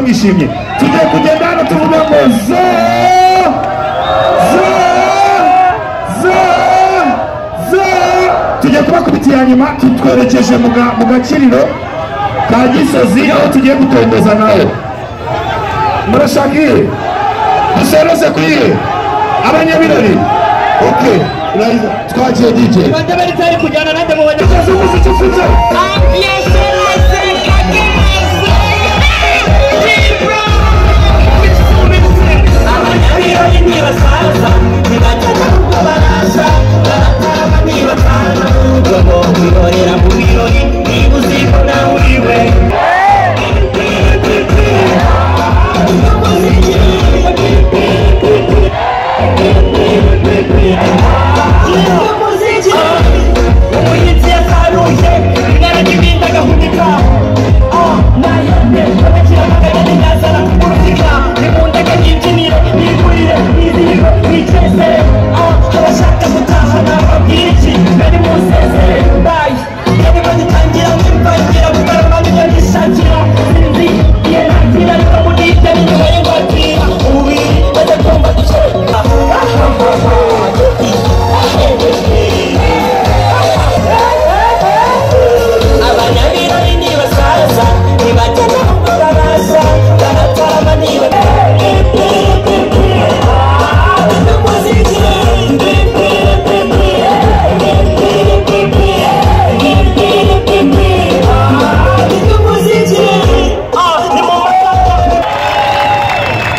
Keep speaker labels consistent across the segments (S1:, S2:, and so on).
S1: mwishimye tugiye kugenda hano tuvuga ngo tugiye kubakubitiye nyuma twerekeje mu gakiriro ka Gisozi aho tugiye gutomboza nawe murashaka iye dusereze kuyihe abanyabirori okay twagiye DJ
S2: bandabari tari kujyana nande mu banyakazi
S1: umuziki ufite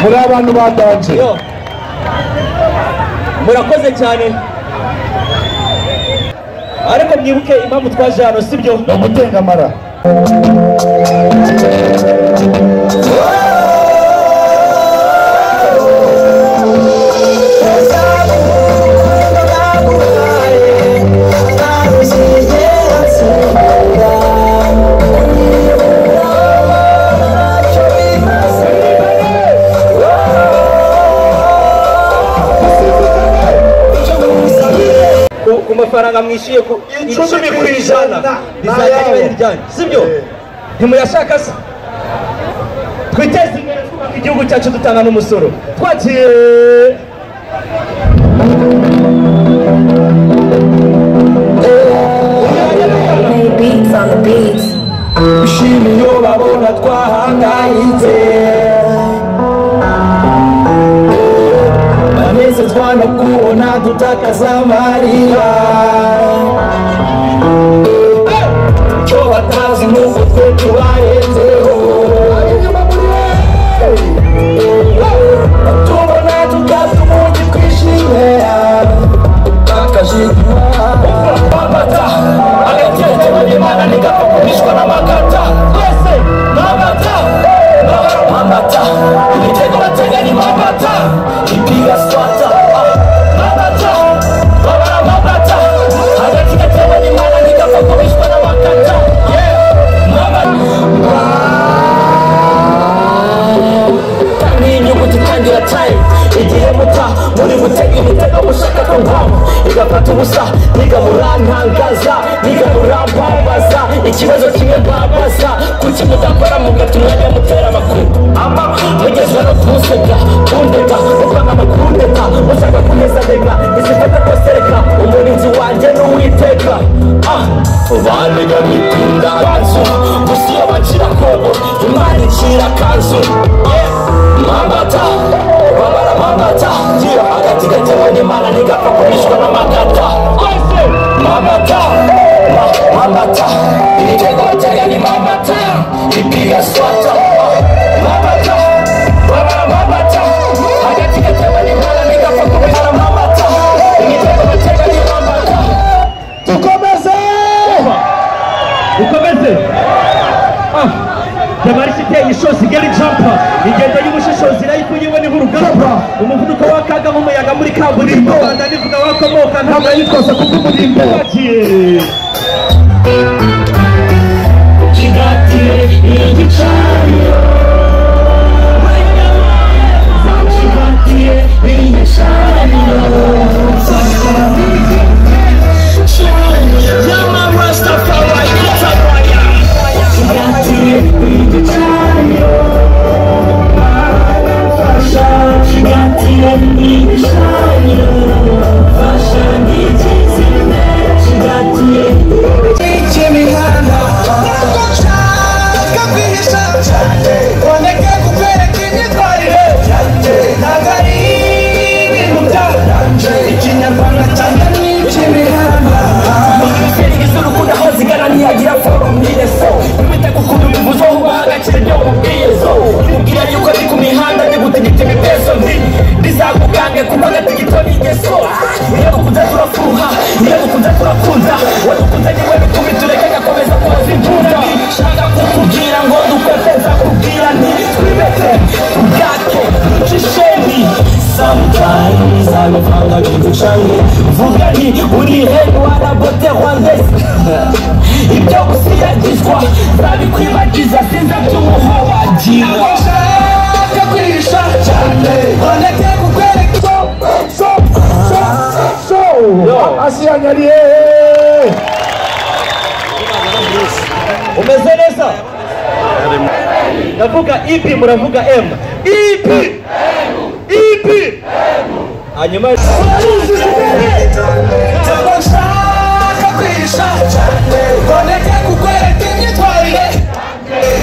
S1: muri abantu badanje
S2: murakoze cyane ariko mwibuke impamvu twaje hano sibyo
S1: no gutengamara
S2: ku mafaranga mwishyuye ku 10% bizajya ibijyanye sibyo ntimuyashaka se twiteze imbere twubaka igihugu cyacu dutanga n'umusoro twagiye
S3: beats on the beats
S2: ushimiyo babona twahangayitse baneze twana kubona dutakaza amarira cyo batazi n'uko twe tubarenzeho tubona tukaza umugi twishimira tukajijwa amata agateje n'Imana nigapfa kubishwa n'amakata twese n'amata amata ibitego batega ni amata ipiga swata amata amata hagati gatewe n'Imana nigapfa kubishwa n'amakata n'inyuguti itangira time igihe muta muri gutega imitego mushaka ko ngwamo igafata ubusa niga murantangaza niga murampambaza ikibazo kimwe mbabaza kuki mudakora mugatumwanya mutera amakuru mugezwa no kumuseka kundeka mukanga amakundeta mushaka kumeza ndeka izifata kosereka umurinzi wanjye n'uwiteka banega mitinda kanzu gusa iyo bacira kobo Imana icira kanzu mamata babara mamata hagati gatewe n'Imana nigapfa kubishwa n'amakata mamata mamata ibitego batega ni mamata ipiga swata mamata babara mamata hagati gatewe n'Imana nigapfa kubishwa n'amakata ibitego batega ni mamata
S1: dukomeze
S2: Jamari siteye ishozi gari jumper igenda y'ubushishozi irayikuyiwe n'urugamba umuvuduko wakaga mu muyaga muri kaburimbo ndanivuga wakomoka ntabwo yitwaza kuko umurimbo wagiye kigatiye igicaniro kigatiye igicaniro Yama Rastafari Kigatiye igicaniro bizabivanga biducange vuga nti uri hehe warabote rwandese ibyo gusiyagizwa zabikwibagiza sinza by'umuho wagiwe nshaka kwisha cyane boneke kukwereka
S1: asiyanyariye
S2: umeze neza ndavuga ipi muravuga M ipi hanyuma nshaka kwisha cyane boneke kukwereka imyitwarire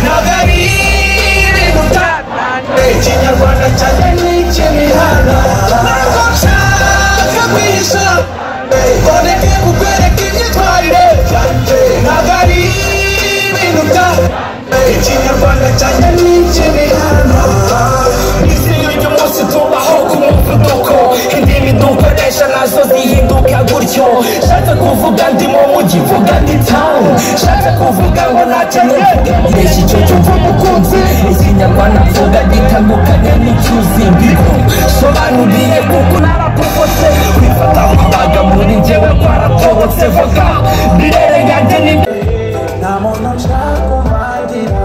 S2: ntabwo ari ibintu by'abana ikinyarwanda cyane n'icy'imihanda ntabwo nshaka kwisha boneke kukwereka imyitwarire ntabwo ari ibintu by'abana ikinyarwanda cyane n'icy'imihanda isi y'uyu munsi tubaho ku muvuduko indimi dukoresha nazo zihinduka gutyo shatse kuvuga ndi mu mujyi vuga ndi town shatse kuvuga ngo ntacyo nuvuga mbese icyo cyumva umukunzi ikinyarwanda mvuga gitandukanye n'icyuzi mbiko sobanuriye kuko narapopotse kwifata nk'abaga muri njyewe kwaratobotse vuga birerenganye n'ibyo nta muntu nshaka kuvangira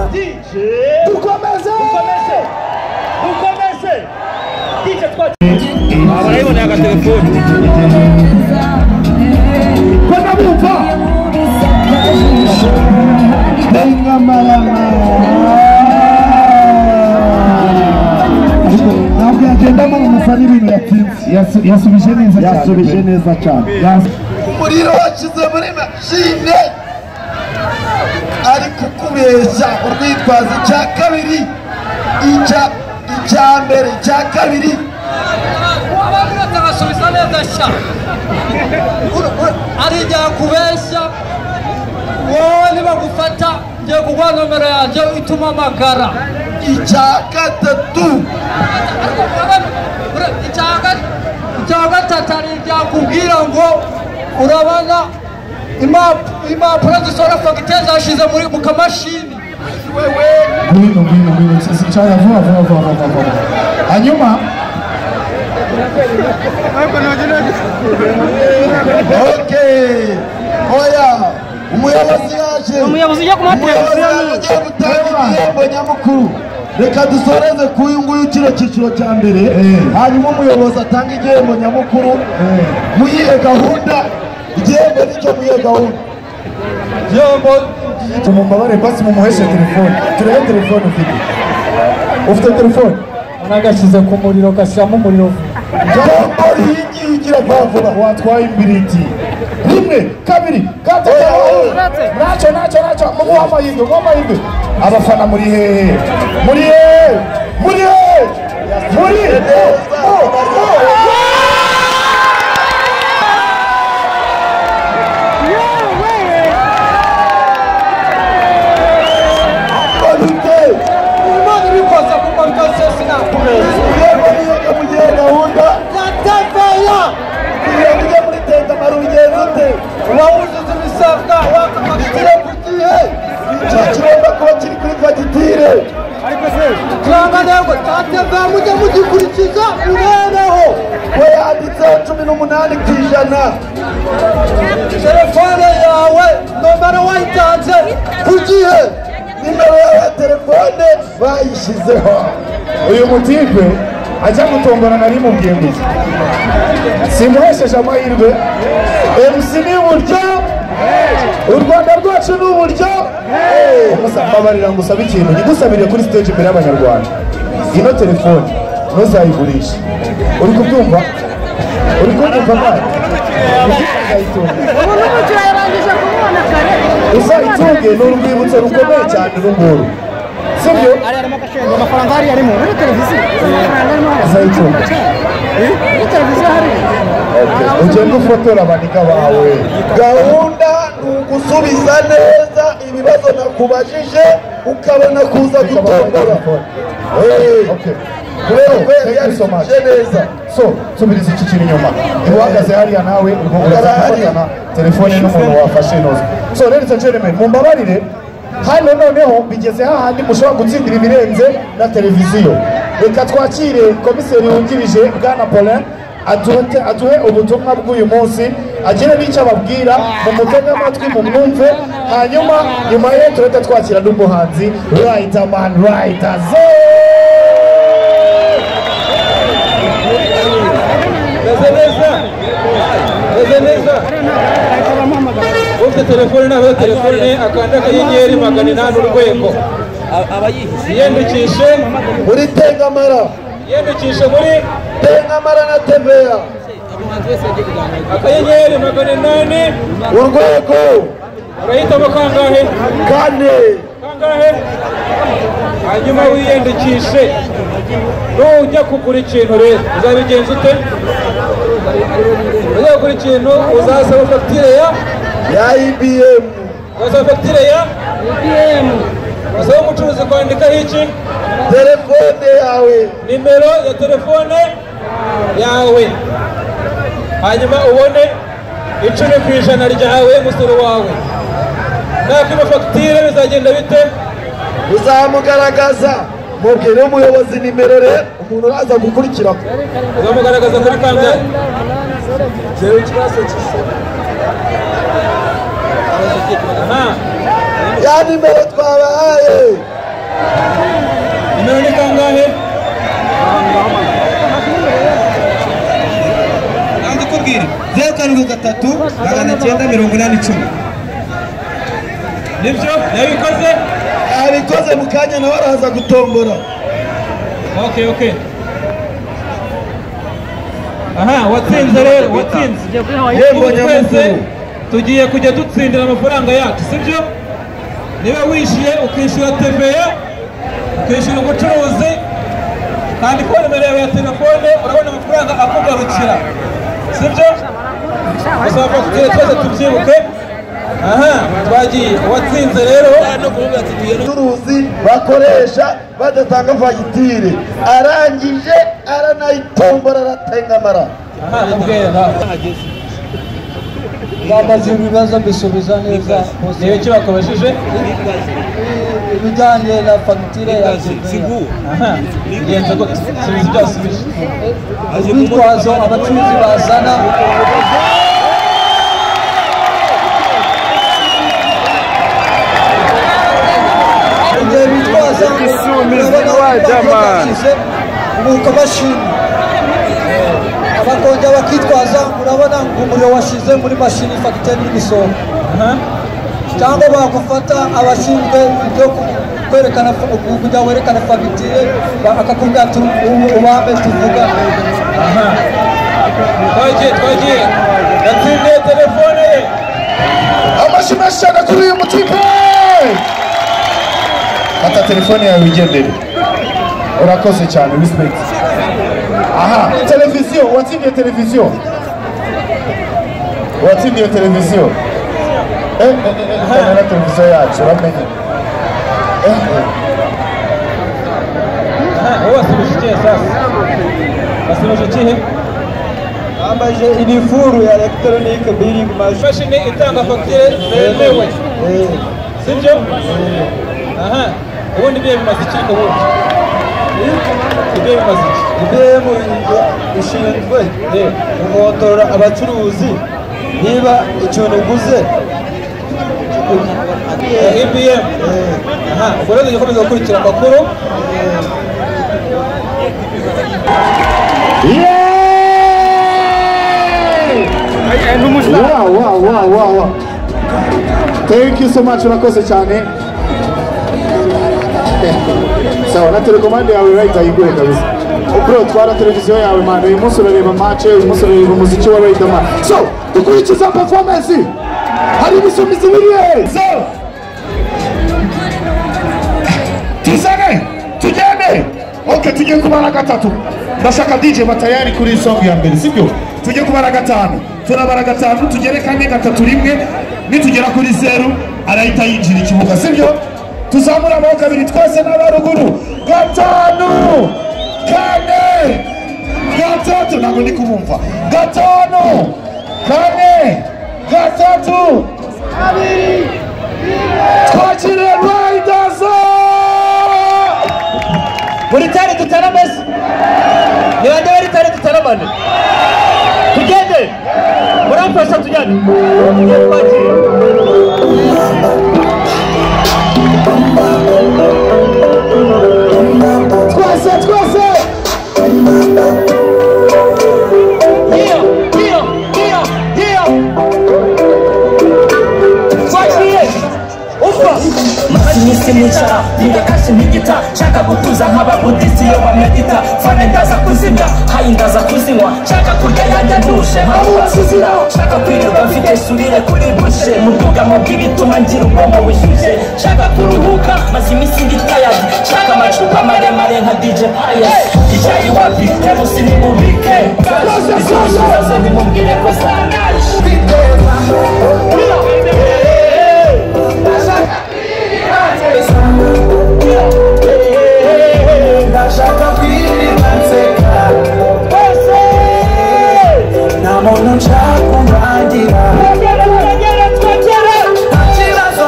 S1: dukomeze
S2: DJ abarayiboneye agatelefoni
S1: ko nabumva ntabwo yagendamo umusa n'ibintu yasubije neza cyane
S4: umuriro washyize muri mashine ari kukubeshya urwitwazo icya kabiri icya mbere icya kabiri
S5: agasubiza neza sha arijya kubeshya wowe nibagufata ngiye kuguha nomero yanjye ituma amagara
S4: icya gatatu
S5: icya gatatu ari ryakubwira ngo urabona impapuro zisohora fagitire zashize mu kamashini
S1: ngwino sinshaka vuba hanyuma
S4: oya umuyobozi yaje
S5: ujya ku
S4: umuyobozi yaje ugiye gutanga igihembo nyamukuru reka dusoreze ku uyu nguyu kino cyiciro cya mbere hanyuma umuyobozi atanga igihembo nyamukuru muyihe gahunda igihembo nicyo muyihe gahunda igihembo
S1: tumubabare basi mumuheshe telefone turebe telefone ufite telefone
S5: nagashyize ku muriro gashyiramo umuriro
S1: igihembo rihigiye ugira vuba watwaye imbiriti rimwe kabiri gatatu ntacyo muguha amahirwe abafana muri hehe
S4: wawuzuza ibisabwa wakafagitire ku gihe kigomba kuba kiri kuri fagitire
S5: turangantego tateva mujye mugikurikiza urebeho
S4: we yanditseho 18%.
S5: telefone yawe nomero wayitanze ku gihe
S4: nimero yawe ya telefone bayishyizeho
S1: uyu mutipe ajya gutombora nari mubwiye ngo simuhesheje amahirwe MC ni uburyo u Rwanda rwacu ni uburyo mbabarira ngo usabe ikintu ngusabire kuri stage imbere y'abanyarwanda ino telefone ntuzayigurishe uri kubyumva bari uzayitunge ni urwibutso rukomeye cyane runguru sibyo
S5: amafaranga hari arimo muri televiziyo
S1: uzayitunge ugenda ufotora abaniga bawe
S4: gahunda ni ugusubiza neza ibibazo nakubajije ukabona kuza gutombora
S1: kubera ko yabisomije neza so subiriza iki kintu inyuma uhagaze hariya nawe ubwo urafatana telefone n'umuntu wafashe inoze so ladies and gentlemen mumbabarire hano noneho bigeze hahandi mushobora gutsindira ibirenze na televiziyo reka twakire komiseri wungirije bwana Paulin aduhe ubutumwa bw'uyu munsi agire n'icyo ababwira mu mutege amatwi mu mwumve hanyuma nyuma ye turahita twakira n'umuhanzi Riderman Riders.
S6: Meze neza ufite telefone nawe telefone akanda akanyenyeri 800 urwego yiyandikishe
S4: muri Tengamara
S6: yiyandikishe muri
S4: Tengamara na TVA
S6: akanyenyeri 800
S4: urwego
S6: urahitamo kangahe kangahe hanyuma wiyandikishe nujya kugura ikintu rero uzabigenza ute ujya kugura ikintu uzasaba fagitire
S4: ya IBM
S6: uzasaba fagitire ya IBM uzasaba umucuruzi kwandikaho iki
S4: telefone yawe
S6: nimero ya telefone yawe hanyuma ubone 10% ryawe musoro wawe nakima fagitire bizagenda bite
S4: uzamugaragaza mubwire umuyobozi nimero rero umuntu uraza gukurikira
S6: uzamugaragaza kuri kangahe
S4: ya nimero twabahaye
S6: nimero ni kangahe
S7: kandi kubwira 0783
S6: nibyo yabikoze
S4: abikoze mu kanya nawe araza gutombora.
S6: Okay aha watsinze rero watsinze
S4: yembo nyamukuru
S6: tugiye kujya dutsindira amafaranga yacu sibyo niba wishyuye ukishyura TVA ukishyura umucuruzi kandi ko nimero ya telefone urabona amafaranga akugarukira sibyo usaba fagitire twese tubyibuke aha twagiye watsinze rero
S4: abacuruzi bakoresha badatanga fagitire arangije aranayitombora aratengamara.
S6: aha mbwira
S5: babaze ibibazo bisubiza neza
S6: niyo cyo bakabashije
S5: ibijyanye na fagitire ya TVA.
S6: aha ngenze gute subiza byasubije
S5: urwitwazo abacuruzi bazana bitwaza nuko bashimye abakongera bakitwaza urabona umuriro washize muri mashini fagitire n'imisoro cyangwa bagufata abashinzwe ibyo kwerekana kujya werekana fagitire akakubwira ati ubambe tuvuga
S6: twagiye yatsindiye telefone ye
S1: amashyi menshi cyane kuri uyu mutipe. Fata telefone yawe wigendere urakoze cyane respect. aha televiziyo watsindiye televiziyo na televiziyo yacu uramenye
S6: wowe wasubije ikihe sasa wasubije ikihe
S5: bambaje inifuru ya electronic billing
S6: mashini itanga fagitire zemewe sibyo aha ubundi biye bimaze iki ko bundi biye bimaze iki
S5: IBM ishinzwe guhotora abacuruzi niba ikintu uguze
S6: IBM aha ubwo rero dukomeza gukurikira amakuru
S1: wow. Thank you so much urakoze cyane. Sawa na telekomande yawe Rider yigure kabisa. Bro twara televiziyo yawe man uyu munsi urareba match uyu munsi urareba umuziki wa Riderman. So dukurikiza performance hari ibisumizi biriye. So tuzane tujyane. Okay tugiye kubara gatatu. Ndashaka DJ batayari kuri song ya mbere sibyo? Tujye kubara gatanu. Turabara gatanu tugere kane gatatu rimwe nitugera kuri 0 arahita yinjira ikibuga sibyo? Tuzamura amaboko abiri twese n'abaruguru. Gatanu kane gatatu ntabwo ndi kubumva. Gatanu kane gatatu abiri twakire Riders
S2: muri tari tutarameze niba ndabari tari tutaramane fasha tujyane twagiye
S1: twese
S2: Masinisi nicara, nigakashi ntigita Shaka gutuza nk'ababudisi iyo bamedita Fane ndaza kuzimya, hayi ndaza kuzinywa Shaka kurya yanjye ndushe, nk'abasizira Shaka kwirirwa mfite surire kuri bushe Mu bwugamo bw'ibituma ngira ubwonko bushyushye Shaka kuruhuka, maze iminsi ndi tired Shaka amacupa maremare nka DJ Pius DJ wapi, Emosiyo nimubike Izo nimubwire ko zangaje
S8: Ndashaka kwirirwa nseka nta muntu nshaka kurangira nta kibazo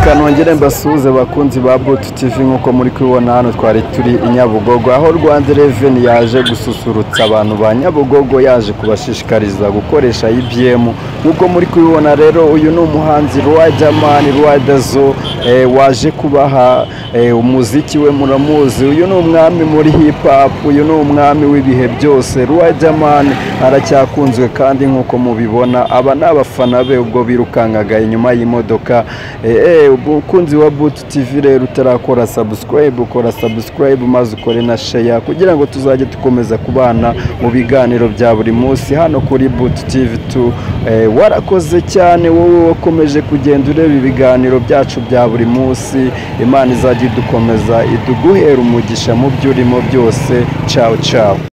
S9: kanongere mbasuhuze bakunzi ba Boot TV nkuko muri kubibona hano twari turi i Nyabugogo aho Rwanda Revenue yaje gususurutsa abantu ba Nyabugogo yaje kubashishikariza gukoresha IBM nkuko muri kubibona rero uyu ni umuhanzi Rwadazo waje kubaha umuziki we muramuzi uyu ni umwami muri hip hop uyu ni umwami w'ibihe byose Rwadaman aracyakunzwe kandi nkuko mubibona aba n'abafana be ubwo birukangaga inyuma y'imodoka umukunzi wa Boot TV rero utarakora subscribe ukora subscribe maze ukore na share kugira ngo tuzajye dukomeza kubana mu biganiro bya buri munsi hano kuri Boot TV 2 warakoze cyane wowe wakomeje kugenda ureba ibiganiro byacu bya buri munsi Imana izajye dukomeza iduguhera umugisha mu byo urimo byose ciao ciao